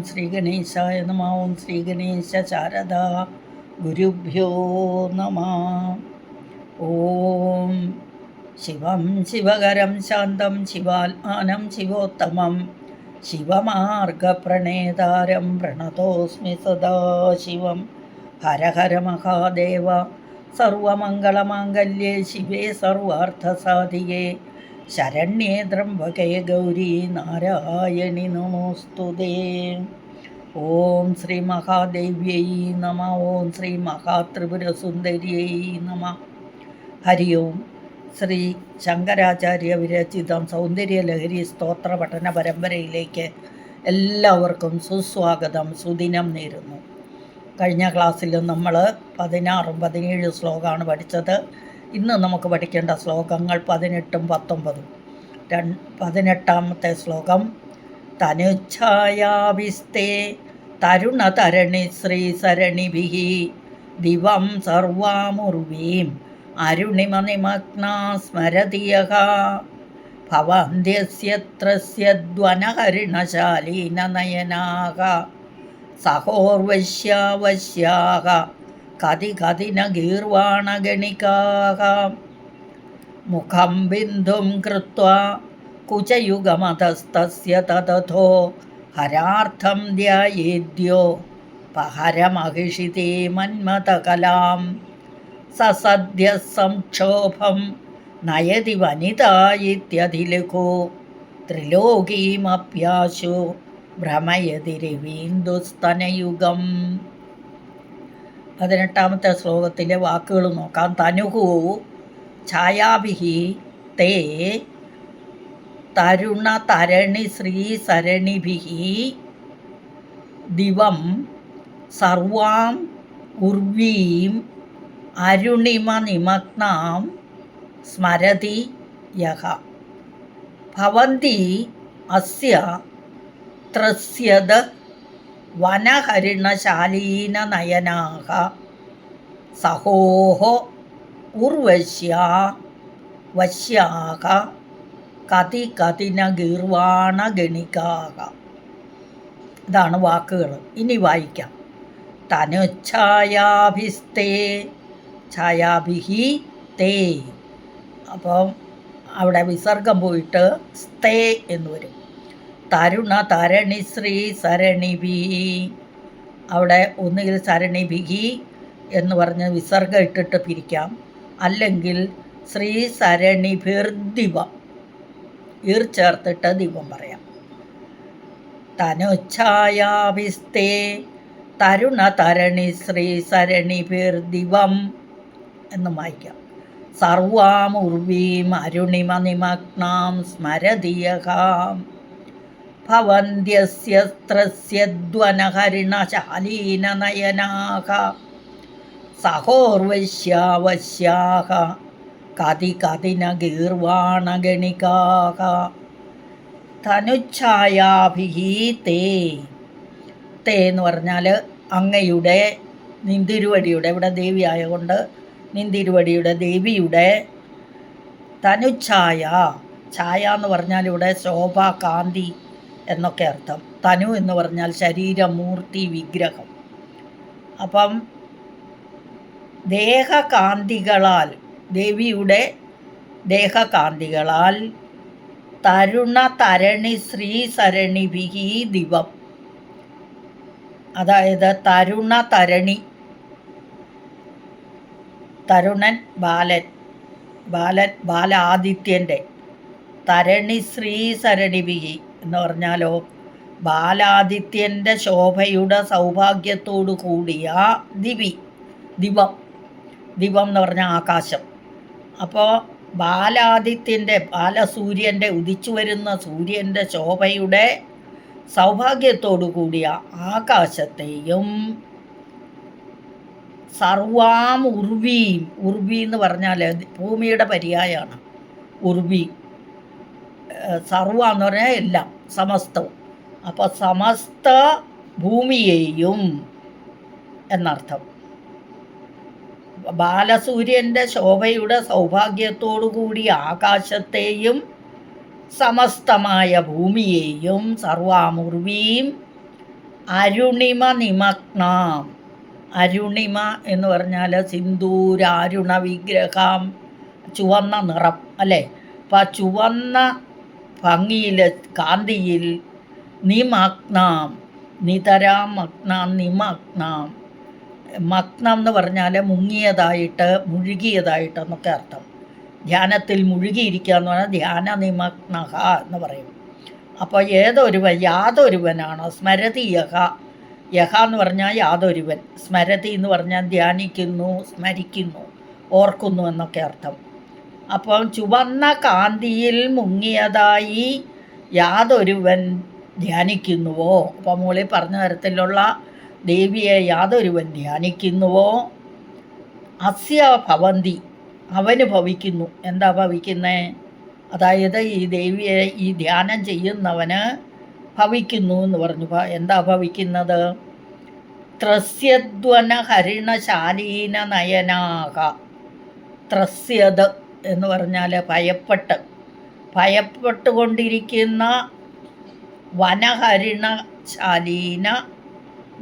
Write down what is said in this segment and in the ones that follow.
ശ്രീ ഗണേശായ നമ. ഓം ശ്രീ ഗണേശ ശാരദാ ഗുരുഭ്യോ നമ. ഓം ശിവം ശിവകരം ശാന്തം ശിവാത്മാനം ശിവോത്തമം ശിവമാർഗപ്രണേതാരം പ്രണതോസ്മി സദാശിവം. ഹര ഹര മഹാദേവ സർവമംഗളമാംഗല്യേ ശിവേ സർവാർത്ഥസാധികേ ശരണ്യേ ത്രംബകേ ഗൗരി നാരായണി നമോസ്തുതേ. ഓം ശ്രീ മഹാദേവ്യൈ നമ. ഓം ശ്രീ മഹാത്രിപുരസുന്ദര്യൈ നമ. ഹരി ഓം. ശ്രീ ശങ്കരാചാര്യ വിരചിതം സൗന്ദര്യലഹരി സ്തോത്ര പഠന പരമ്പരയിലേക്ക് എല്ലാവർക്കും സുസ്വാഗതം, സുദിനം നേരുന്നു. കഴിഞ്ഞ ക്ലാസ്സിൽ നമ്മൾ 16 17 ശ്ലോകമാണ് പഠിച്ചത്. ഇന്ന് നമുക്ക് പഠിക്കേണ്ട ശ്ലോകങ്ങൾ 18 19. 18ാമത്തെ ശ്ലോകം തനുച്ഛായാവിസ്തേ തരുണതരണി ശ്രീസരണിഭിഃ ദിവം സർവാമുർവീം അരുണിമനിമഗ്നാ സ്മരതിയഃ ഭവന്ത്യസ്യത്രസ്യദ്വനഹരിണശാലീനനയനാഃ സഹോർവശ്യാവശ്യാഃ കതി കതിന ഗീർവാണഗണികാഃ മുഖം ബിന്ദും കൃത്വാ കുചയുഗമതസ്തസ്യ തതഥോ ഹരാർത്ഥം ധ്യായേദ്യോ പഹരമഹിഷിതേ മന്മഥകലാം സസദ്യ സംക്ഷോഭം നയതി വനിതാ ഇത്യധിലഘോ ത്രിലോകീമപ്യാശു ഭ്രമയതി രവീന്ദുസ്തനയുഗം. 18ാമത്തെ ശ്ലോകത്തിലെ വാക്കുകൾ നോക്കാം. തനുഹു ഛായാഭിഃ തേ തരുണതരണി ശ്രീസരണിഭിഃ ദിവം സർവാം ഉർവീം അരുണിമനിമഗ്നാം സ്മരതി യഃ ഭവന്തി അസ്യ ത്രസ്യദ് വനഹരിണശാലീനനയനാഃ സഹോഃ ഉർവശ്യാ വശ്യാഃ കതി കതിന ഗീർവാണഗണികാഃ. ഇതാണ് വാക്കുകൾ. ഇനി വായിക്കാം. തനുച്ഛായാഭിസ്തേ ഛായാഭിഃ തേ. അപ്പം അവിടെ വിസർഗം പോയിട്ട് സ്തേ എന്ന് വരും. തരുണതരണി ശ്രീസരണിഭിഃ. അവിടെ ഒന്നുകിൽ സരണിഭിഃ എന്ന് പറഞ്ഞ് വിസർഗം ഇട്ടിട്ട് പിരിക്കാം, അല്ലെങ്കിൽ ശ്രീസരണിഭിർദിവം ഈർ ചേർത്തിട്ട് ദിവം പറയാം. തനുച്ഛായാഭിസ്തേ തരുണതരണി ശ്രീസരണിഭിർദിവം എന്ന് വായിക്കാം. സർവാമുർവീം അരുണിമനിമഗ്നാം സ്മരതി യഃ ഭവന്ത്യസ്യത്രസ്യദ്വനഹരിണശാലീനനയനാഃ സഹോർവശ്യാവശ്യാഃ കതി കതിന ഗീർവാണഗണികാഃ. തനുച്ഛായാഭിഃ തേ. തേ എന്ന് പറഞ്ഞാൽ അങ്ങയുടെ നിന്തിരുവടിയുടെ, ഇവിടെ ദേവി ആയതുകൊണ്ട് നിന്തിരുവടിയുടെ ദേവിയുടെ തനുച്ഛായ. ഛായ എന്ന് പറഞ്ഞാൽ ഇവിടെ ശോഭ, കാന്തി എന്നൊക്കെ അർത്ഥം. തനു എന്ന് പറഞ്ഞാൽ ശരീരം, മൂർത്തി, വിഗ്രഹം. അപ്പം ദേഹകാന്തികളാൽ, ദേവിയുടെ ദേഹകാന്തികളാൽ തരുണതരണി ശ്രീസരണിഭിഃ ദിവം. അതായത് തരുണതരണി, തരുണൻ ബാലൻ, ബാലാദിത്യൻ്റെ. തരണി ശ്രീസരണിഭിഃ എന്ന് പറഞ്ഞാലോ ബാലാദിത്യൻ്റെ ശോഭയുടെ സൗഭാഗ്യത്തോടു കൂടിയ ദിവം. ദിവം എന്ന് പറഞ്ഞാൽ ആകാശം. അപ്പോൾ ബാലാദിത്യൻ്റെ, ബാലസൂര്യൻ്റെ, ഉദിച്ചു വരുന്ന സൂര്യൻ്റെ ശോഭയുടെ സൗഭാഗ്യത്തോടു കൂടിയ ആകാശത്തെയും സർവാം ഉർവീം. ഉർവി എന്ന് പറഞ്ഞാൽ ഭൂമിയുടെ പര്യായമാണ് ഉർവി. സർവ എന്ന് പറഞ്ഞാൽ എല്ലാം, സമസ്തവും. അപ്പോൾ സമസ്ത ഭൂമിയെയും എന്നർത്ഥം. ബാലസൂര്യൻ്റെ ശോഭയുടെ സൗഭാഗ്യത്തോടു കൂടിയ ആകാശത്തെയും സമസ്തമായ ഭൂമിയെയും സർവാമുർവീം അരുണിമ നിമഗ്നാം. അരുണിമ എന്ന് പറഞ്ഞാൽ സിന്ദൂരാരുണ വിഗ്രഹം, ചുവന്ന നിറം അല്ലേ. അപ്പം ആ ചുവന്ന ഭംഗിയിൽ കാന്തിയിൽ നിമഗ്നാം, നിതരാം മഗ്നാം നിമഗ്നാം. മഗ്നം എന്ന് പറഞ്ഞാൽ മുങ്ങിയതായിട്ട്, മുഴുകിയതായിട്ടെന്നൊക്കെ അർത്ഥം. ധ്യാനത്തിൽ മുഴുകിയിരിക്കുക എന്ന് പറഞ്ഞാൽ ധ്യാന നിമഗ്നഹ എന്ന് പറയും. അപ്പോൾ യാതൊരുവനാണ് സ്മരതി യഹ എന്ന് പറഞ്ഞാൽ യാതൊരുവൻ, സ്മരതി എന്ന് പറഞ്ഞാൽ ധ്യാനിക്കുന്നു, സ്മരിക്കുന്നു, ഓർക്കുന്നു എന്നൊക്കെ അർത്ഥം. അപ്പം ചുവന്ന കാന്തിയിൽ മുങ്ങിയതായി യാതൊരുവൻ ധ്യാനിക്കുന്നുവോ, അപ്പം മുകളിൽ പറഞ്ഞ തരത്തിലുള്ള ദേവിയെ യാതൊരുവൻ ധ്യാനിക്കുന്നുവോ, അസ്യ ഭവന്തി, അവന് ഭവിക്കുന്നു. എന്താ ഭവിക്കുന്നത്? അതായത് ഈ ദേവിയെ ഈ ധ്യാനം ചെയ്യുന്നവന് ഭവിക്കുന്നു എന്ന് പറഞ്ഞു. എന്താ ഭവിക്കുന്നത്? ത്രസ്യദ്വന ഹരിണശാലീന നയനാക. ത്രസ്യത് എന്ന് പറഞ്ഞാൽ ഭയപ്പെട്ടുകൊണ്ടിരിക്കുന്ന വനഹരിണശാലീന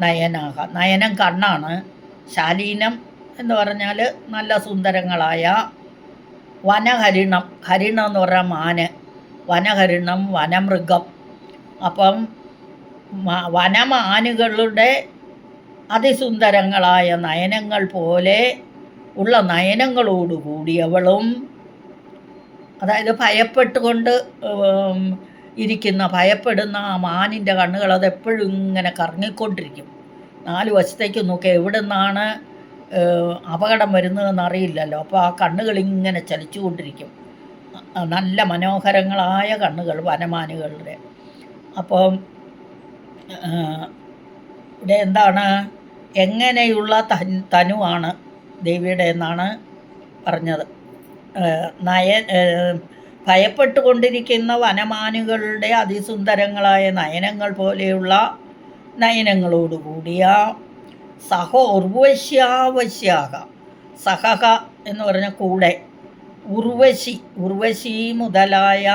നയനാക. നയനം കണ്ണാണ്, ശാലീനം എന്ന് പറഞ്ഞാൽ നല്ല സുന്ദരങ്ങളായ വനഹരിണം. ഹരിണം എന്ന് പറഞ്ഞാൽ മാന്, വനഹരിണം വനമൃഗം. അപ്പം വനമാനുകളുടെ അതിസുന്ദരങ്ങളായ നയനങ്ങൾ പോലെ ഉള്ള നയനങ്ങളോടുകൂടിയവളും, അതായത് ഭയപ്പെടുന്ന ആ മാനിൻ്റെ കണ്ണുകൾ അതെപ്പോഴും ഇങ്ങനെ കറങ്ങിക്കൊണ്ടിരിക്കും. 4 വശത്തേക്ക് നോക്കി എവിടെ നിന്നാണ് അപകടം വരുന്നതെന്ന് അറിയില്ലല്ലോ. അപ്പോൾ ആ കണ്ണുകളിങ്ങനെ ചലിച്ചുകൊണ്ടിരിക്കും. നല്ല മനോഹരങ്ങളായ കണ്ണുകൾ വനമാനുകളുടെ. അപ്പം ഇവിടെ എന്താണ്, എങ്ങനെയുള്ള തനുവാണ് ദേവിയുടെ എന്നാണ് പറഞ്ഞത്. ഭയപ്പെട്ടുകൊണ്ടിരിക്കുന്ന വനമാനുകളുടെ അതിസുന്ദരങ്ങളായ നയനങ്ങൾ പോലെയുള്ള നയനങ്ങളോടുകൂടിയ ഉർവശ്യാവശ്യാഹ. സഹഹ എന്ന് പറഞ്ഞ കൂടെ, ഉർവശി മുതലായ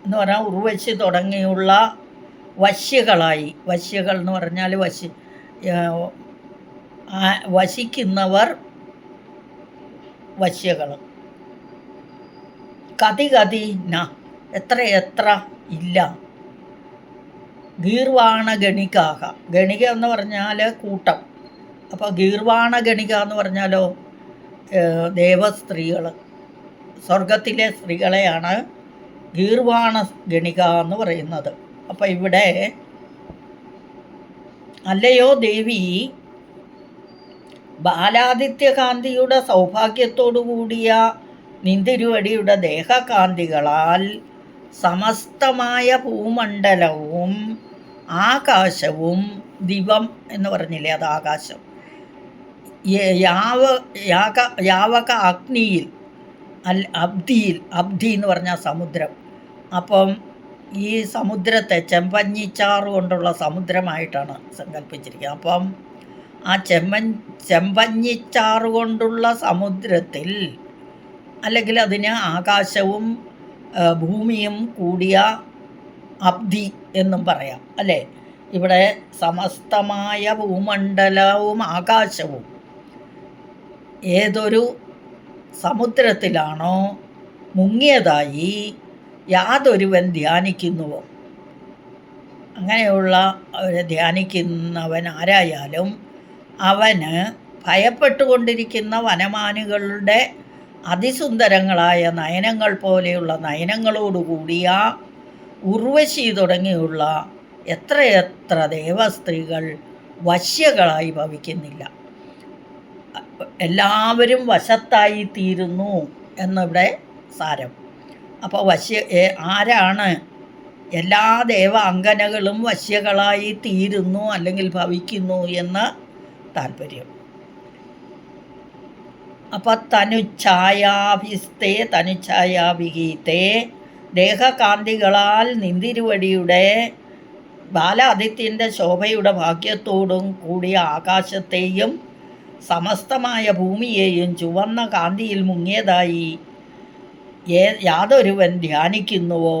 എന്ന് പറഞ്ഞാൽ ഉർവശി തുടങ്ങിയുള്ള വശ്യകളായി. വശ്യകൾ എന്ന് പറഞ്ഞാൽ വശിക്കുന്നവർ വശ്യകൾ. കതി ന, എത്ര ഇല്ല. ഗീർവാണ ഗണികാഹ. ഗണിക എന്ന് പറഞ്ഞാൽ കൂട്ടം. അപ്പോൾ ഗീർവാണ ഗണിക എന്ന് പറഞ്ഞാലോ ദേവസ്ത്രീകൾ, സ്വർഗത്തിലെ സ്ത്രീകളെയാണ് ഗീർവാണ ഗണിക എന്ന് പറയുന്നത്. അപ്പം ഇവിടെ അല്ലയോ ദേവി, ബാലാദിത്യകാന്തിയുടെ സൗഭാഗ്യത്തോടുകൂടിയ നിന്തിരുവടിയുടെ ദേഹകാന്തികളാൽ സമസ്തമായ ഭൂമണ്ഡലവും ആകാശവും, ദിവം എന്ന് പറഞ്ഞില്ലേ, അത് ആകാശം, യാവക അഗ്നിയിൽ, അബ്ധി എന്ന് പറഞ്ഞാൽ സമുദ്രം. അപ്പം ഈ സമുദ്രത്തെ ചെമ്പഞ്ഞിച്ചാറ് കൊണ്ടുള്ള സമുദ്രമായിട്ടാണ് സങ്കല്പിച്ചിരിക്കുന്നത്. അപ്പം ആ ചെമ്പഞ്ഞിച്ചാറ് കൊണ്ടുള്ള സമുദ്രത്തിൽ, അല്ലെങ്കിൽ അതിന് ആകാശവും ഭൂമിയും കൂടിയ അബ്ധി എന്നും പറയാം അല്ലേ. ഇവിടെ സമസ്തമായ ഭൂമണ്ഡലവും ആകാശവും ഏതൊരു സമുദ്രത്തിലാണോ മുങ്ങിയതായി യാതൊരുവൻ ധ്യാനിക്കുന്നുവോ, അങ്ങനെയുള്ള ധ്യാനിക്കുന്നവൻ ആരായാലും അവന് ഭയപ്പെട്ടുകൊണ്ടിരിക്കുന്ന വനമാനുകളുടെ അതിസുന്ദരങ്ങളായ നയനങ്ങൾ പോലെയുള്ള നയനങ്ങളോടുകൂടിയ ഉർവശി തുടങ്ങിയുള്ള എത്രയെത്ര ദേവസ്ത്രീകൾ വശ്യകളായി ഭവിക്കുന്നില്ല. എല്ലാവരും വശത്തായി തീരുന്നു എന്നിവിടെ സാരം. അപ്പോൾ ആരാണ് എല്ലാ ദേവാംഗനകളും വശ്യകളായി തീരുന്നു അല്ലെങ്കിൽ ഭവിക്കുന്നു എന്ന് താല്പര്യം. അപ്പം തനുഛായാവിഹീതേ ദേഹകാന്തികളാൽ നിന്തിരുവടിയുടെ ബാലാദിത്യൻ്റെ ശോഭയുടെ ഭാഗ്യത്തോടും കൂടിയ ആകാശത്തെയും സമസ്തമായ ഭൂമിയെയും ചുവന്ന കാന്തിയിൽ മുങ്ങിയതായി യാതൊരുവൻ ധ്യാനിക്കുന്നുവോ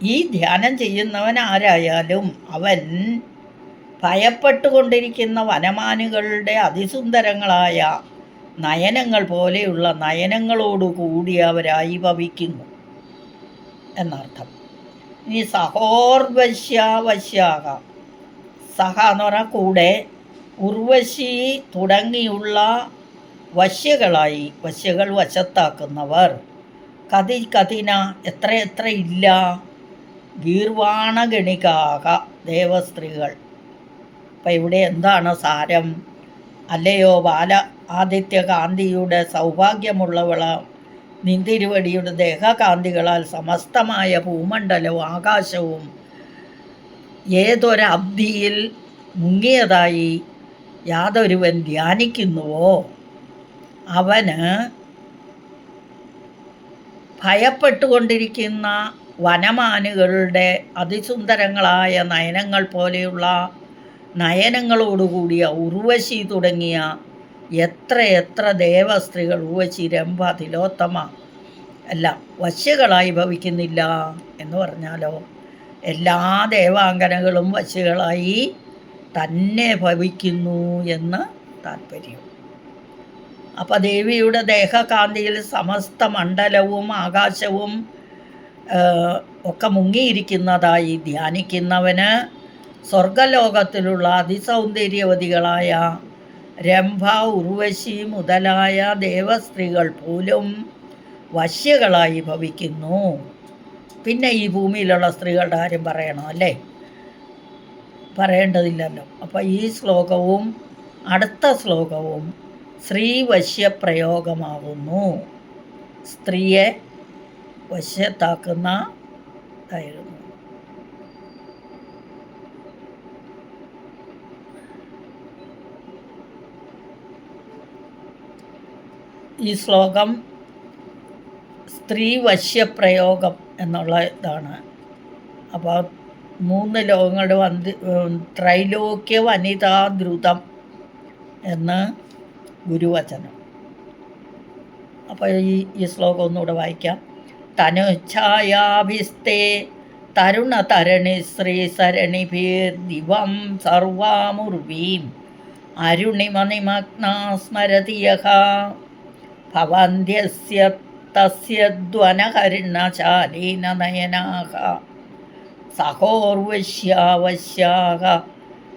ഈ ധ്യാനം ചെയ്യുന്നവൻ ആരായാലും അവൻ ഭയപ്പെട്ടുകൊണ്ടിരിക്കുന്ന വനമാനുകളുടെ അതിസുന്ദരങ്ങളായ നയനങ്ങൾ പോലെയുള്ള നയനങ്ങളോടു കൂടിയവരായി ഭവിക്കുന്നു എന്നർത്ഥം. ഇനി സഹോർവശ്യാവശ്യാക, സഹ എന്ന് പറഞ്ഞാൽ കൂടെ, ഉർവശി തുടങ്ങിയുള്ള വശ്യകളായി, വശ്യകൾ വശത്താക്കുന്നവർ, കതി കതിന എത്ര ഇല്ല, ഗീർവാണഗണികാക ദേവസ്ത്രീകൾ. അപ്പം ഇവിടെ എന്താണ് സാരം? അല്ലയോ ബാല ആദിത്യ കാന്തിയുടെ സൗഭാഗ്യമുള്ളവള, നിന്തിരുവടിയുടെ ദേഹകാന്തികളാൽ സമസ്തമായ ഭൂമണ്ഡലവും ആകാശവും ഏതൊരബ്ധിയിൽ മുങ്ങിയതായി യാതൊരുവൻ ധ്യാനിക്കുന്നുവോ അവന് ഭയപ്പെട്ടുകൊണ്ടിരിക്കുന്ന വനമാനുകളുടെ അതിസുന്ദരങ്ങളായ നയനങ്ങൾ പോലെയുള്ള നയനങ്ങളോടുകൂടിയ ഉർവശി തുടങ്ങിയ എത്ര ദേവസ്ത്രീകൾ, ഉർവശി, രംഭ, തിലോത്തമ എല്ലാം വശ്യകളായി ഭവിക്കുന്നില്ല എന്ന് പറഞ്ഞാലോ, എല്ലാ ദേവാംഗനകളും വശ്യകളായി തന്നെ ഭവിക്കുന്നു എന്ന് താല്പര്യം. അപ്പം ദേവിയുടെ ദേഹകാന്തിയിൽ സമസ്ത മണ്ഡലവും ആകാശവും ഒക്കെ മുങ്ങിയിരിക്കുന്നതായി ധ്യാനിക്കുന്നവന് സ്വർഗലോകത്തിലുള്ള അതിസൗന്ദര്യവതികളായ രംഭ, ഉർവശി മുതലായ ദേവസ്ത്രീകൾ പോലും വശ്യകളായി ഭവിക്കുന്നു. പിന്നെ ഈ ഭൂമിയിലുള്ള സ്ത്രീകളുടെ കാര്യം പറയണോ? അല്ലേ? പറയേണ്ടതില്ലല്ലോ. അപ്പം ഈ ശ്ലോകവും അടുത്ത ശ്ലോകവും സ്ത്രീവശ്യപ്രയോഗമാകുന്നു. സ്ത്രീയെ വശ്യത്താക്കുന്നതായിരുന്നു. ഈ ശ്ലോകം സ്ത്രീവശ്യപ്രയോഗം എന്നുള്ള ഇതാണ്. അപ്പോൾ 3 ലോകങ്ങളുടെ ത്രൈലോക്യ വനിതാദ്രുതം എന്ന് ഗുരുവചനം. അപ്പോൾ ഈ ശ്ലോകം ഒന്നുകൂടെ വായിക്കാം. തനുച്ഛായാഭിസ്തേ തരുണതരണി ശ്രീസരണിഭിർ ദിവം സർവാമുർവീം അരുണിമനിമഗ്നാ സ്മരതി യഃ ഭവന്ത്യസ്യ തസ്യദ്വനകർണശാലീന നയനാഃ സഹോർവശ്യാവശ്യാഃ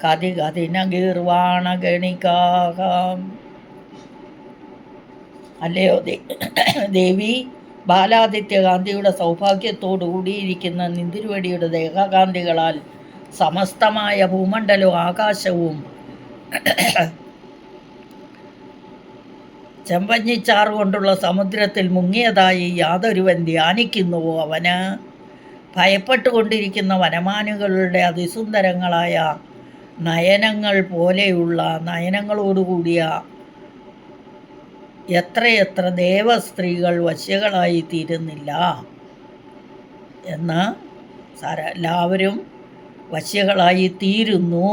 കതി കതിന ഗീർവാണഗണികാഃ. അല്ലയോ ദേവി, ബാലാദിത്യകാന്തിയുടെ സൗഭാഗ്യത്തോടു കൂടിയിരിക്കുന്ന നിന്തിരുവടിയുടെ ദേഹകാന്തികളാൽ സമസ്തമായ ഭൂമണ്ഡലവും ആകാശവും ചെമ്പഞ്ഞിച്ചാറ് കൊണ്ടുള്ള സമുദ്രത്തിൽ മുങ്ങിയതായി യാതൊരുവൻ ധ്യാനിക്കുന്നുവോ അവന് ഭയപ്പെട്ടുകൊണ്ടിരിക്കുന്ന വനമാനുകളുടെ അതിസുന്ദരങ്ങളായ നയനങ്ങൾ പോലെയുള്ള നയനങ്ങളോടുകൂടിയ എത്ര ദേവസ്ത്രീകൾ വശ്യകളായി തീരുന്നില്ല എന്ന് എല്ലാവരും വശ്യകളായി തീരുന്നു.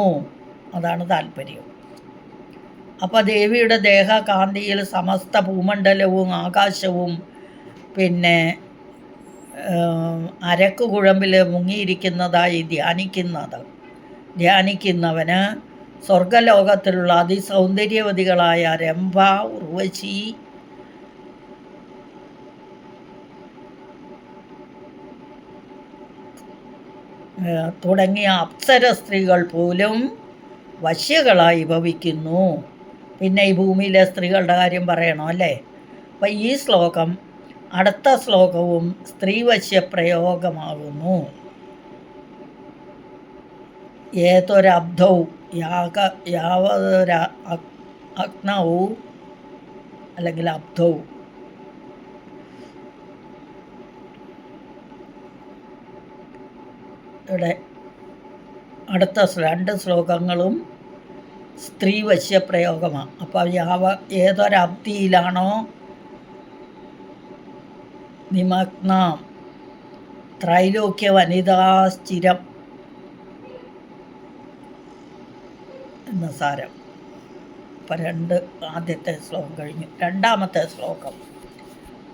അതാണ് താല്പര്യം. അപ്പോൾ ദേവിയുടെ ദേഹകാന്തിയിൽ സമസ്ത ഭൂമണ്ഡലവും ആകാശവും പിന്നെ അരക്കുകുഴമ്പിൽ മുങ്ങിയിരിക്കുന്നതായി ധ്യാനിക്കുന്നവന് സ്വർഗലോകത്തിലുള്ള അതിസൗന്ദര്യവതികളായ രംഭ, ഉർവശി തുടങ്ങിയ അപ്സര സ്ത്രീകൾ പോലും വശ്യകളായി ഭവിക്കുന്നു. പിന്നെ ഈ ഭൂമിയിലെ സ്ത്രീകളുടെ കാര്യം പറയണോ? അല്ലേ? അപ്പം ഈ ശ്ലോകം അടുത്ത ശ്ലോകവും സ്ത്രീവശ്യപ്രയോഗമാകുന്നു. ഏതൊരബ്ധൗ യാവതൊര അഗ്നൗ അല്ലെങ്കിൽ അബ്ധൗ. ഇവിടെ അടുത്ത 2 ശ്ലോകങ്ങളും സ്ത്രീവശ്യപ്രയോഗമാണ്. അപ്പോൾ ഏതൊരബ്ധിയിലാണോ നിമഗ്ന ത്രൈലോക്യ വനിതാശ്ചിരം എന്ന സാരം. അപ്പം ആദ്യത്തെ ശ്ലോകം കഴിഞ്ഞു. രണ്ടാമത്തെ ശ്ലോകം.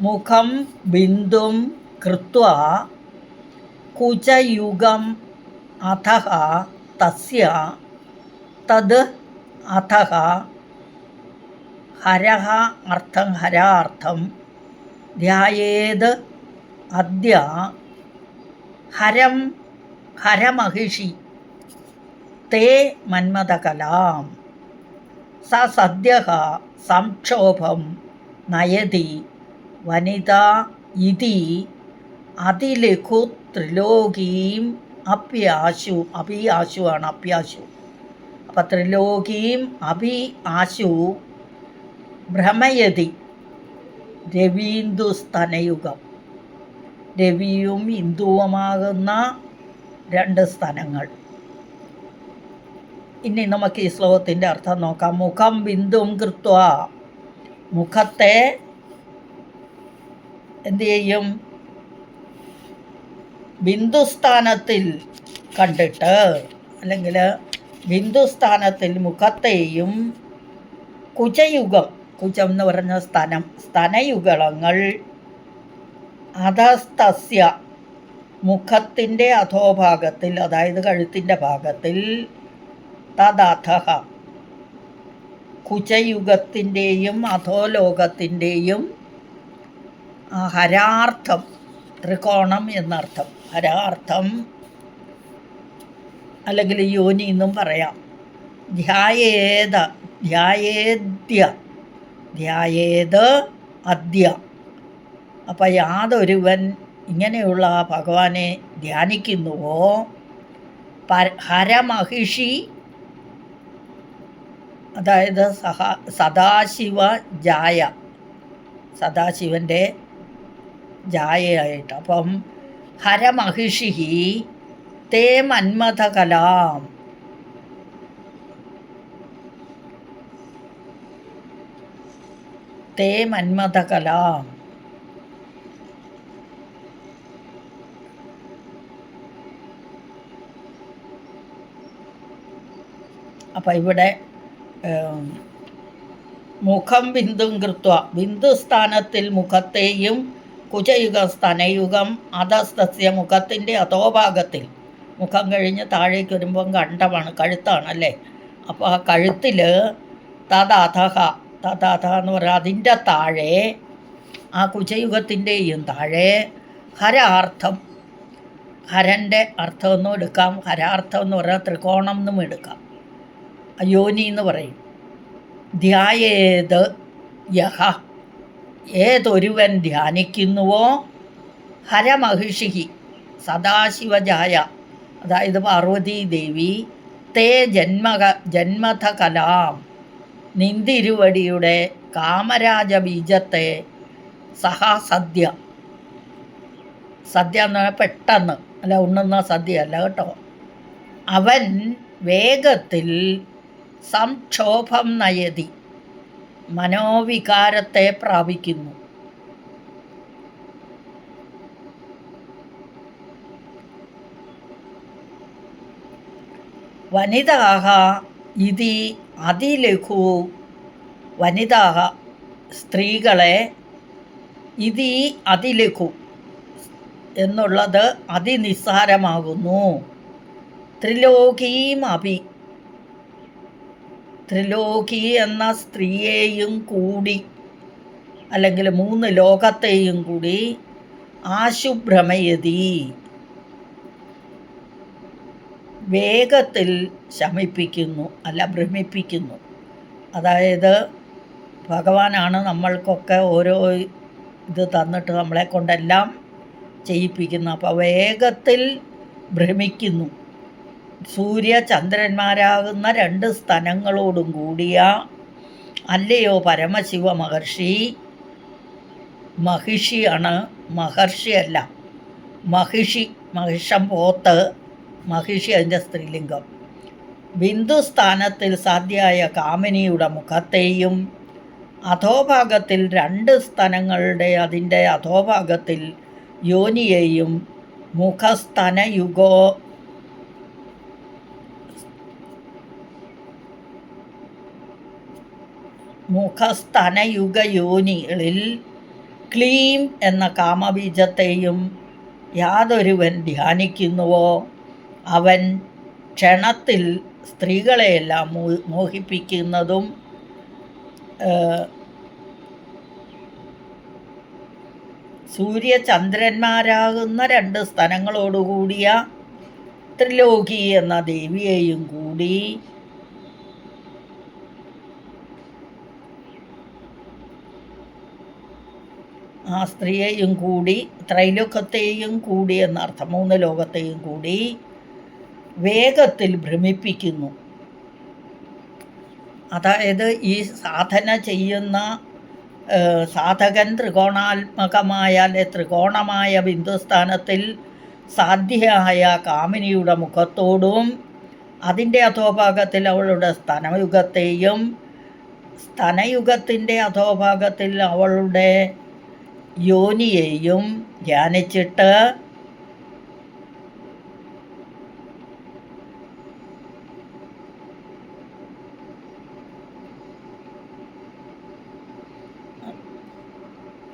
മുഖം ബിന്ദും കൃത്വ കുചയുഗം അധഃ തസ്യ തത് അധഃ ഹരഃ അർത്ഥം ഹരാർത്ഥം ധ്യായേത് അദ്യ ഹരമഹിഷി തേ മന്മഥകലാം സ സദ്യഃ സംക്ഷോഭം നയതി വനിതാ ഇതി അതിലഘു ത്രിലോകീം അപ്യാശു ആണ് അപ്യാശു. അപ്പം ത്രിലോകീം ആശു ഭ്രമയതി രവീന്ദുസ്തനയുഗം. രവിയും ഇന്ദുവുമാകുന്ന 2 സ്ഥലങ്ങൾ. ഇനി നമുക്ക് ഈ ശ്ലോകത്തിൻ്റെ അർത്ഥം നോക്കാം. മുഖം ബിന്ദും കൃത്വ, മുഖത്തെ എന്തു ചെയ്യും? ബിന്ദുസ്ഥാനത്തിൽ കണ്ടിട്ട്, അല്ലെങ്കിൽ ബിന്ദുസ്ഥാനത്തിൽ മുഖത്തെയും കുചയുഗം, കുചം എന്ന് പറഞ്ഞ സ്തനയുഗളങ്ങൾ അധസ്തസ്യ മുഖത്തിൻ്റെ അധോഭാഗത്തിൽ, അതായത് കഴുത്തിൻ്റെ ഭാഗത്തിൽ, തദധഃ കുചയുഗത്തിൻ്റെയും അധോലോകത്തിൻ്റെയും ഹരാർത്ഥം, ത്രികോണം എന്നർത്ഥം. ഹരാർത്ഥം അല്ലെങ്കിൽ യോനി എന്നും പറയാം. ധ്യായേത് അദ്യ. അപ്പം യാതൊരുവൻ ഇങ്ങനെയുള്ള ഭഗവാനെ ധ്യാനിക്കുന്നുവോ, ഹരമഹിഷി, അതായത് സദാശിവ ജായ, സദാശിവൻ്റെ ജായയായിട്ട്. അപ്പം ഹരമഹിഷി തേ മന്മഥകലാം, തേ മന്മഥകലാം. അപ്പം ഇവിടെ മുഖം ബിന്ദും കൃത്വ, ബിന്ദുസ്ഥാനത്തിൽ മുഖത്തെയും കുചയുഗം സ്തനയുഗം അധസ്തസ്യ മുഖത്തിൻ്റെ അധോഭാഗത്തിൽ, മുഖം കഴിഞ്ഞ് താഴേക്ക് വരുമ്പം കണ്ടമാണ്, കഴുത്താണ് അല്ലേ. അപ്പോൾ ആ കഴുത്തിൽ തദധഃ എന്ന് പറയുക, അതിൻ്റെ താഴെ, ആ കുചയുഗത്തിൻ്റെയും താഴെ ഹരാർത്ഥം, ഹരൻ്റെ അർത്ഥമെന്നും എടുക്കാം, ഹരാർത്ഥം എന്ന് പറയാം, ത്രികോണം എന്നും എടുക്കാം, യോനി എന്ന് പറയും. ധ്യായേത് യഹ, ഏതൊരുവൻ ധ്യാനിക്കുന്നുവോ, ഹരമഹിഷി സദാശിവജായ, അതായത് പാർവതീദേവി, തേ ജന്മഥകലാം, നിന്തിരുവടിയുടെ കാമരാജബീജത്തെ, സഹ സദ്യ, സദ്യ എന്ന് പറഞ്ഞാൽ പെട്ടെന്ന്, അല്ല ഉണ്ണുന്ന സദ്യ അല്ല കേട്ടോ, അവൻ വേഗത്തിൽ സംക്ഷോഭം നയതി, മനോവികാരത്തെ പ്രാപിക്കുന്നു. വനിതാഹ ഇതി അതിലഘു, വനിതാഹ സ്ത്രീകളെ, ഇതി അതിലഘു എന്നുള്ളത് അതിനിസ്സാരമാകുന്നു. ത്രിലോകീമപി, ത്രിലോകി എന്ന സ്ത്രീയെയും കൂടി, അല്ലെങ്കിൽ 3 ലോകത്തെയും കൂടി, ആശുഭ്രമയതി വേഗത്തിൽ ശമിപ്പിക്കുന്നു, അല്ല ഭ്രമിപ്പിക്കുന്നു. അതായത് ഭഗവാനാണ് നമ്മൾക്കൊക്കെ ഓരോ ഇത് തന്നിട്ട് നമ്മളെ കൊണ്ടെല്ലാം ചെയ്യിപ്പിക്കുന്നു. അപ്പോൾ വേഗത്തിൽ ഭ്രമിക്കുന്നു. സൂര്യചന്ദ്രന്മാരാകുന്ന 2 സ്ഥലങ്ങളോടും കൂടിയ, അല്ലയോ പരമശിവ മഹർഷി, മഹിഷിയാണ്, മഹർഷിയല്ല, മഹിഷി, മഹിഷം പോത്ത്, മഹിഷി അതിൻ്റെ സ്ത്രീലിംഗം. ബിന്ദുസ്ഥാനത്തിൽ സാധ്യയായ കാമിനിയുടെ മുഖത്തെയും അധോഭാഗത്തിൽ 2 സ്ഥലങ്ങളുടെ അതിൻ്റെ അധോഭാഗത്തിൽ യോനിയെയും മുഖസ്തനയുഗ യോനികളിൽ ക്ലീം എന്ന കാമബീജത്തെയും യാതൊരുവൻ ധ്യാനിക്കുന്നുവോ അവൻ ക്ഷണത്തിൽ സ്ത്രീകളെയെല്ലാം മോഹിപ്പിക്കുന്നതും സൂര്യചന്ദ്രന്മാരാകുന്ന 2 സ്തനങ്ങളോടുകൂടിയ ത്രിലോകി എന്ന ദേവിയെയും കൂടി ആ സ്ത്രീയെയും കൂടി ത്രൈലോകത്തെയും കൂടി എന്നർത്ഥം, 3 ലോകത്തെയും കൂടി വേഗത്തിൽ ഭ്രമിപ്പിക്കുന്നു. അതായത് ഈ സാധന ചെയ്യുന്ന സാധകൻ ത്രികോണാത്മകമായ ത്രികോണമായ ബിന്ദുസ്ഥാനത്തിൽ സാധ്യയായ കാമിനിയുടെ മുഖത്തോടും അതിൻ്റെ അധോഭാഗത്തിൽ അവളുടെ സ്തനയുഗത്തെയും സ്തനയുഗത്തിൻ്റെ അധോഭാഗത്തിൽ അവളുടെ യോനിയെയും ധ്യാനിച്ചിട്ട്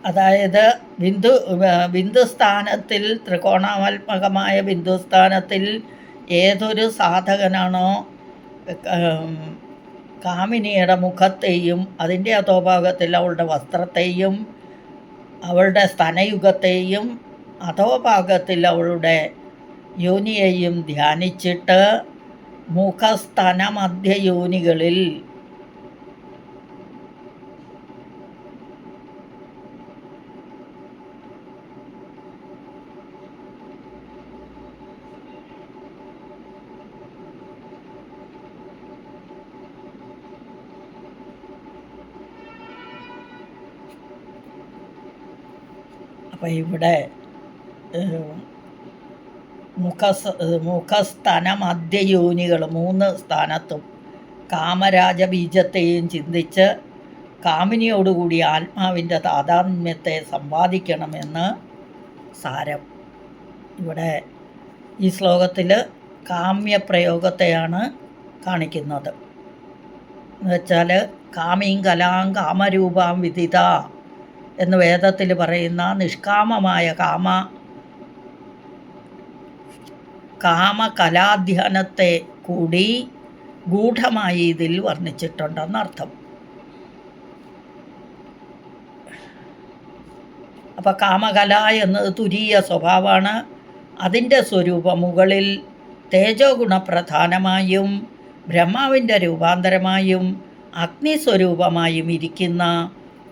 അതായത് ബിന്ദുസ്ഥാനത്തിൽ ത്രികോണാത്മകമായ ബിന്ദുസ്ഥാനത്തിൽ ഏതൊരു സാധകനാണോ കാമിനിയുടെ മുഖത്തെയും അതിൻ്റെ അധോഭാഗത്തിൽ അവളുടെ വസ്ത്രത്തെയും അവളുടെ സ്തനയുഗത്തെയും അധോഭാഗത്തിൽ അവളുടെ യോനിയെയും ധ്യാനിച്ചിട്ട് മുഖസ്തന മധ്യയോനികളിൽ അപ്പം ഇവിടെ മുഖസ്തന മധ്യയോനികൾ 3 സ്ഥാനത്തും കാമരാജബീജത്തെയും ചിന്തിച്ച് കാമിനിയോടുകൂടി ആത്മാവിൻ്റെ താതാത്മ്യത്തെ സമ്പാദിക്കണമെന്ന് സാരം. ഇവിടെ ഈ ശ്ലോകത്തിൽ കാമ്യപ്രയോഗത്തെയാണ് കാണിക്കുന്നത്. എന്നുവെച്ചാൽ കാമീം കലാം കാമരൂപാം വിദിത എന്ന് വേദത്തിൽ പറയുന്ന നിഷ്കാമമായ കാമകലാധ്യാനത്തെ കൂടി ഗൂഢമായി ഇതിൽ വർണ്ണിച്ചിട്ടുണ്ടെന്നർത്ഥം. അപ്പം കാമകല എന്നത് തുരീയ സ്വഭാവമാണ്. അതിൻ്റെ സ്വരൂപം മുകളിൽ തേജോ ഗുണപ്രധാനമായും ബ്രഹ്മാവിൻ്റെ രൂപാന്തരമായും അഗ്നിസ്വരൂപമായും ഇരിക്കുന്ന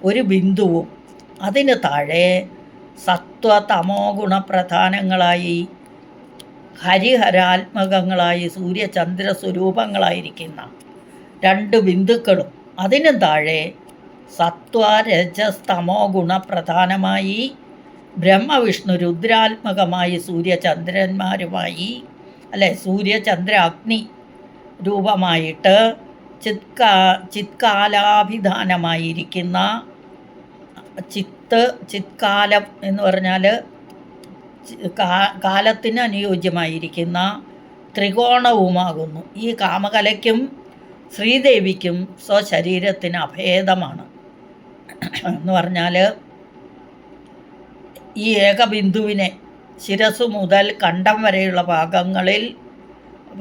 ഒരു ബിന്ദുവും അതിന് താഴെ സത്വതമോ ഗുണപ്രധാനങ്ങളായി ഹരിഹരാത്മകങ്ങളായി സൂര്യചന്ദ്ര സ്വരൂപങ്ങളായിരിക്കുന്ന 2 ബിന്ദുക്കളും അതിന് താഴെ സത്വരജസ്തമോ ഗുണപ്രധാനമായി ബ്രഹ്മവിഷ്ണു രുദ്രാത്മകമായി സൂര്യചന്ദ്രന്മാരുമായി സൂര്യചന്ദ്ര അഗ്നി രൂപമായിട്ട് ചിത്കാലാഭിധാനമായിരിക്കുന്ന ചിത്കാലം എന്ന് പറഞ്ഞാൽ കാലത്തിന് അനുയോജ്യമായിരിക്കുന്ന ത്രികോണവുമാകുന്നു. ഈ കാമകലയ്ക്കും ശ്രീദേവിക്കും സ്വശരീരത്തിന് അഭേദമാണ്. എന്ന് പറഞ്ഞാൽ ഈ ഏകബിന്ദുവിനെ ശിരസ്സു മുതൽ കണ്ടം വരെയുള്ള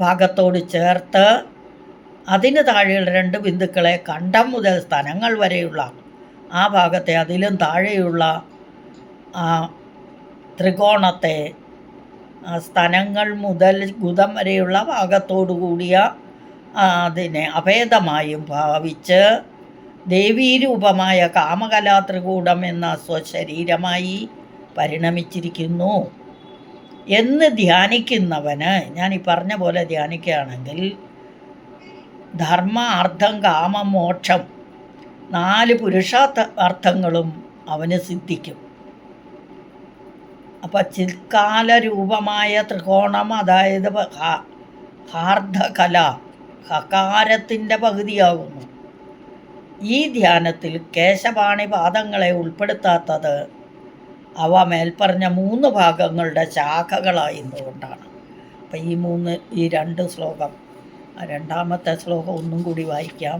ഭാഗത്തോട് ചേർത്ത് അതിന് താഴെയുള്ള 2 ബിന്ദുക്കളെ കണ്ടം മുതൽ സ്തനങ്ങൾ വരെയുള്ള ആ ഭാഗത്തെ അതിലും താഴെയുള്ള ആ ത്രികോണത്തെ സ്തനങ്ങൾ മുതൽ ഗുദം വരെയുള്ള ഭാഗത്തോടു കൂടിയ അതിനെ അഭേദമായും ഭാവിച്ച് ദേവീരൂപമായ കാമകലാത്രികൂടം എന്ന സ്വശരീരമായി പരിണമിച്ചിരിക്കുന്നു എന്ന് ധ്യാനിക്കുന്നവന്, ഞാൻ ഈ പറഞ്ഞ പോലെ ധ്യാനിക്കുകയാണെങ്കിൽ, ധർമ്മ അർത്ഥം കാമം മോക്ഷം 4 പുരുഷാർത്ഥങ്ങളും അവന് സിദ്ധിക്കും. അപ്പം ചിൽക്കാലരൂപമായ ത്രികോണം, അതായത് ഹാർദ്ധകല ഹകാരത്തിൻ്റെ പകുതിയാകുന്നു. ഈ ധ്യാനത്തിൽ കേശപാണി പാദങ്ങളെ ഉൾപ്പെടുത്താത്തത് അവ മേൽപ്പറഞ്ഞ 3 ഭാഗങ്ങളുടെ ശാഖകളായതുകൊണ്ടാണ്. അപ്പം ഈ 2 ശ്ലോകം, രണ്ടാമത്തെ ശ്ലോകം ഒന്നും കൂടി വായിക്കാം.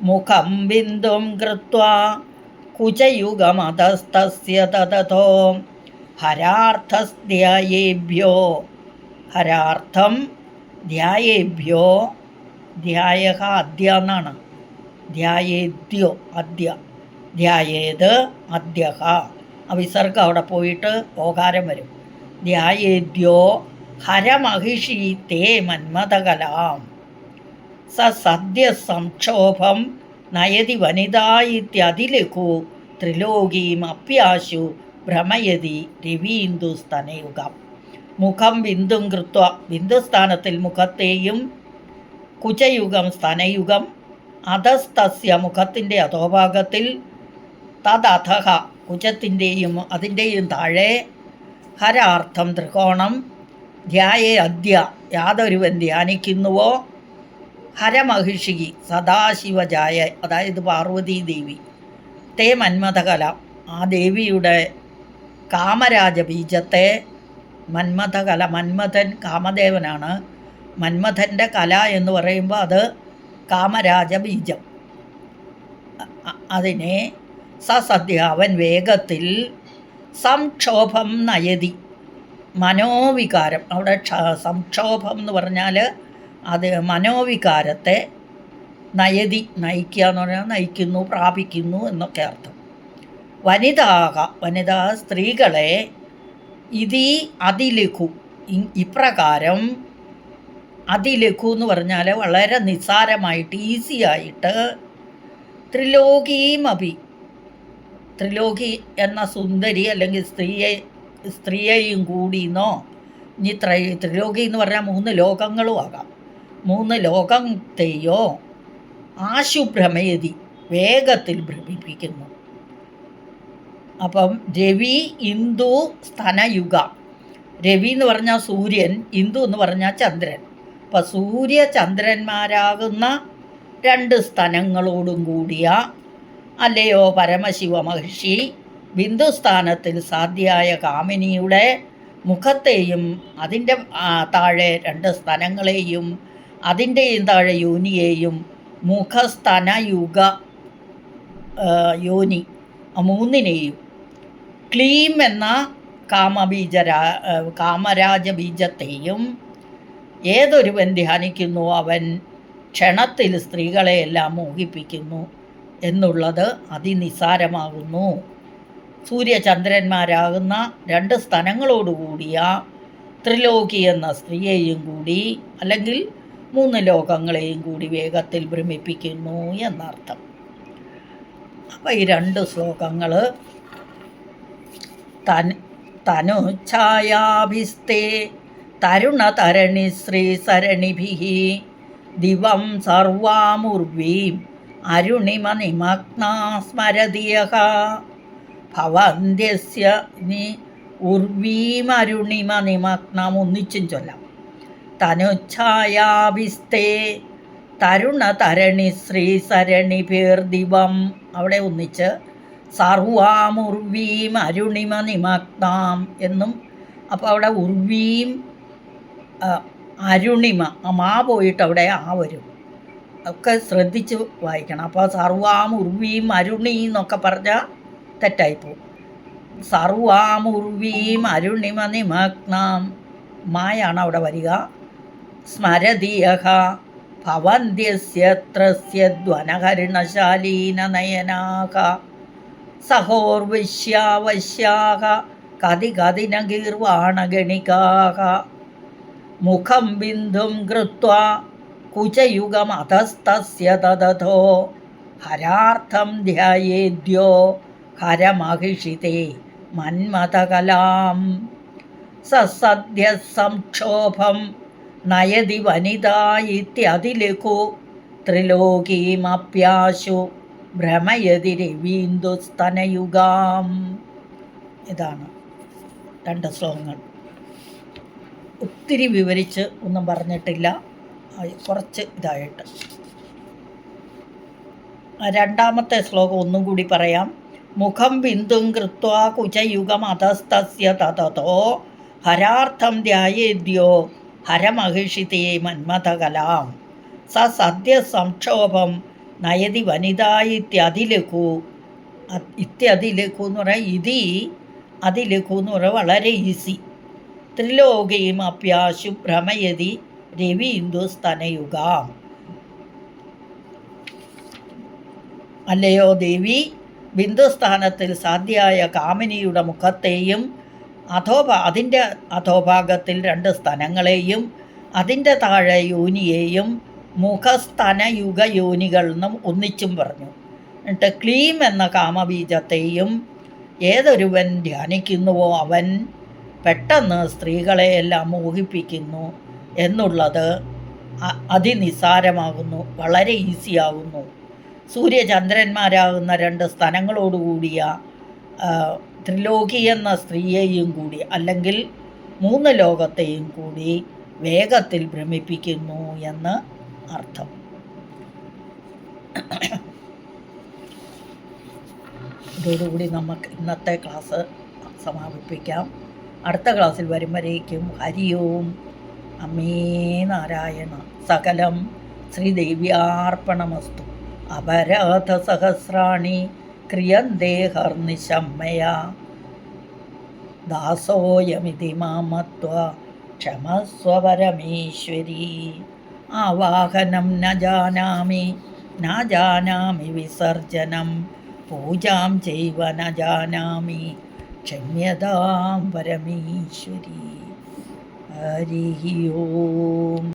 മുഖം ബിന്ദും കൃത്വാ കുചയുഗമതസ്തസ്യ തതതോ ഹരാർത്ഥസ്ധ്യായേഭ്യോ ഹരാർത്ഥം ധ്യായേഭ്യോ ധ്യായക അദ്യ എന്നാണ്. ധ്യായേദ്യോ അദ്യ ധ്യായേത് അദ്യഹ വിസർഗം അവിടെ പോയിട്ട് ഓകാരം വരും. ധ്യായേദ്യോ ഹരമഹിഷി തേ മന്മഥകലാം സ സദ്യ സംക്ഷോഭം നയതി വനിതാ ഇത്യതിലഘു ത്രിലോകീം അപ്യാശു ഭ്രമയതി രവീന്ദുസ്തനയുഗം. മുഖം ബിന്ദും കൃത്വ ബിന്ദുസ്ഥാനത്തിൽ മുഖത്തെയും കുചയുഗം സ്തനയുഗം അധസ്തസ്യ മുഖത്തിൻ്റെ അധോഭാഗത്തിൽ തദധഹ കുചത്തിൻ്റെയും അതിൻ്റെയും താഴെ ഹരാർത്ഥം ത്രികോണം ധ്യായേ അദ്യ യാതൊരുവൻ ധ്യാനിക്കുന്നുവോ ഹരമഹിഷി സദാശിവജായ അതായത് പാർവതീദേവി തേ മന്മഥകല ആ ദേവിയുടെ കാമരാജബീജത്തെ മന്മഥകല മന്മഥൻ കാമദേവനാണ്. മന്മഥൻ്റെ കല എന്ന് പറയുമ്പോൾ അത് കാമരാജബീജം. അതിനെ സസദ്യ അവൻ വേഗത്തിൽ സംക്ഷോഭം നയതി മനോവികാരം അവിടെ സംക്ഷോഭം എന്ന് പറഞ്ഞാൽ അത് മനോവികാരത്തെ നയതി നയിക്കുക എന്ന് പറഞ്ഞാൽ നയിക്കുന്നു പ്രാപിക്കുന്നു എന്നൊക്കെ അർത്ഥം. വനിതാ സ്ത്രീകളെ ഇതി അതിലഘു ഇപ്രകാരം അതിലഘു എന്ന് പറഞ്ഞാൽ വളരെ നിസ്സാരമായിട്ട് ഈസിയായിട്ട് ത്രിലോകീമപി ത്രിലോകി എന്ന സുന്ദരി അല്ലെങ്കിൽ സ്ത്രീയെയും കൂടിയെന്നോ ഇനി ത്രിലോകി എന്ന് പറഞ്ഞാൽ 3 ലോകങ്ങളും ആകാം. 3 ലോകത്തെയോ ആശുഭ്രമയതി വേഗത്തിൽ ഭ്രമിപ്പിക്കുന്നു. അപ്പം രവി ഇന്ദു സ്തനയുഗ രവി എന്ന് പറഞ്ഞാൽ സൂര്യൻ, ഇന്ദു എന്ന് പറഞ്ഞാൽ ചന്ദ്രൻ. അപ്പം സൂര്യചന്ദ്രന്മാരാകുന്ന 2 സ്തനങ്ങളോടും കൂടിയ അല്ലയോ പരമശിവ മഹർഷി ബിന്ദുസ്ഥാനത്തിൽ സാധ്യായ കാമിനിയുടെ മുഖത്തെയും അതിൻ്റെ താഴെ 2 സ്തനങ്ങളെയും അതിൻ്റെയും താഴെ യോനിയെയും മുഖസ്തനയുഗ യോനി 3നെയും ക്ലീം എന്ന കാമരാജബീജത്തെയും ഏതൊരുവൻ ധ്യാനിക്കുന്നു അവൻ ക്ഷണത്തിൽ സ്ത്രീകളെയെല്ലാം മോഹിപ്പിക്കുന്നു എന്നുള്ളത് അതിനിസാരമാകുന്നു. സൂര്യചന്ദ്രന്മാരാകുന്ന 2 സ്തനങ്ങളോടുകൂടിയ ത്രിലോകി എന്ന സ്ത്രീയെയും കൂടി അല്ലെങ്കിൽ 3 ലോകങ്ങളെയും കൂടി വേഗത്തിൽ ഭ്രമിപ്പിക്കുന്നു എന്നർത്ഥം. അപ്പം ഈ 2 ശ്ലോകങ്ങൾ തനുഛായാഭിസ്തേ തരുണതരണി ശ്രീസരണിഭിഃ ദിവം സർവാമുർവീം അരുണിമനിമഗ്നാ സ്മരതിയഃ ഭവന്ത്യസ്യ ഉർവീമരുണിമനിമഗ്നം ഒന്നിച്ചും ചൊല്ലാം. തനുഛായാഭിസ്തേ തരുണതരണി ശ്രീസരണിഭിർദിവം അവിടെ ഒന്നിച്ച് സർവാമുർവീം അരുണിമ നിമഗ്നാം എന്നും. അപ്പോൾ അവിടെ ഉർവീം അരുണിമ മാ പോയിട്ട് അവിടെ ആ വരും. ഒക്കെ ശ്രദ്ധിച്ച് വായിക്കണം. അപ്പോൾ സർവാമുർവീം അരുണി എന്നൊക്കെ പറഞ്ഞാൽ തെറ്റായിപ്പോവും. സർവാമുർവീം അരുണിമ നിമഗ്നാം മായാണ് അവിടെ വരിക. സ്മരതിയഃ ഭവന്ത്യസ്യത്രസ്യധ്വനഹരിണശാലീനനയനാഃ സഹോർവിശ്യാവശ്യാഃ കതികതിനഗീർവാണഗണികാഃ മുഖം ബിന്ദും കൃത്വാ കുചയുഗമധസ്തസ്യ തദധോ ഹരാർത്ഥം ധ്യായേദ്യോ ഹരമഹിഷിതേ മന്മഥകലാം സസദ്യ സംക്ഷോഭം നയതി വനിതാ ഇത്യതിലഘു ത്രിലോകീമപ്യാശു ഭ്രമയതി രവീന്ദുസ്തനയുഗാം. ഇതാണ് 2 ശ്ലോകങ്ങൾ. ഒത്തിരി വിവരിച്ച് ഒന്നും പറഞ്ഞിട്ടില്ല, കുറച്ച് ഇതായിട്ട്. 2ാമത്തെ ശ്ലോകം ഒന്നും കൂടി പറയാം. മുഖം ബിന്ദും കൃത്വാ കുചയുഗം അധസ്തസ്യ തതതോ ഹരാർത്ഥം ധ്യായേദ്യോ ഹരമഹിഷിതേ മന്മഥകലാം സ സദ്യ സംക്ഷോഭം നയതി വനിതാ ഇത്യതിലഘു എന്ന് പറയാം. ഇതി അതിലഘു എന്ന് പറയുന്നത് വളരെ ഈസി. ത്രിലോകയും അപ്യാശു ഭ്രമയതി രവീന്ദു സ്തനയുഗാം. അല്ലയോ ദേവി, ബിന്ദുസ്ഥാനത്തിൽ സാധ്യയായ കാമിനിയുടെ മുഖത്തെയും അതിൻ്റെ അധോഭാഗത്തിൽ 2 സ്തനങ്ങളെയും അതിൻ്റെ താഴെ യോനിയെയും മുഖസ്തനയുഗ യോനികൾ എന്നും ഒന്നിച്ചും പറഞ്ഞു. എന്നിട്ട് ക്ലീം എന്ന കാമബീജത്തെയും ഏതൊരുവൻ ധ്യാനിക്കുന്നുവോ അവൻ പെട്ടെന്ന് സ്ത്രീകളെയെല്ലാം മോഹിപ്പിക്കുന്നു എന്നുള്ളത് അതിനിസ്സാരമാകുന്നു, വളരെ ഈസിയാകുന്നു. സൂര്യചന്ദ്രന്മാരാകുന്ന 2 സ്തനങ്ങളോടുകൂടിയ ത്രിലോകി എന്ന സ്ത്രീയെയും കൂടി, അല്ലെങ്കിൽ 3 ലോകത്തെയും കൂടി വേഗത്തിൽ ഭ്രമിപ്പിക്കുന്നു എന്ന് അർത്ഥം. ഇതോടുകൂടി നമുക്ക് ഇന്നത്തെ ക്ലാസ് സമാപിപ്പിക്കാം. അടുത്ത ക്ലാസ്സിൽ വരും വരേക്കും ഹരി ഓം. അമ്മേ നാരായണ. സകലം ശ്രീദേവ്യാർപ്പണമസ്തു. അപരാധസഹസ്രാണി ക്രിയന്തേ ഹർനിശമ്മയാ ദാസോയമിതി മാമത്വ ക്ഷമസ്വ പരമേശ്വരി. ആവാഹനം ന ജാനാമി വിസർജനം പൂജാം ചൈവ ന ജാനാമി ക്ഷമ്യതാം പരമേശ്വരി. ഹരി ഓം.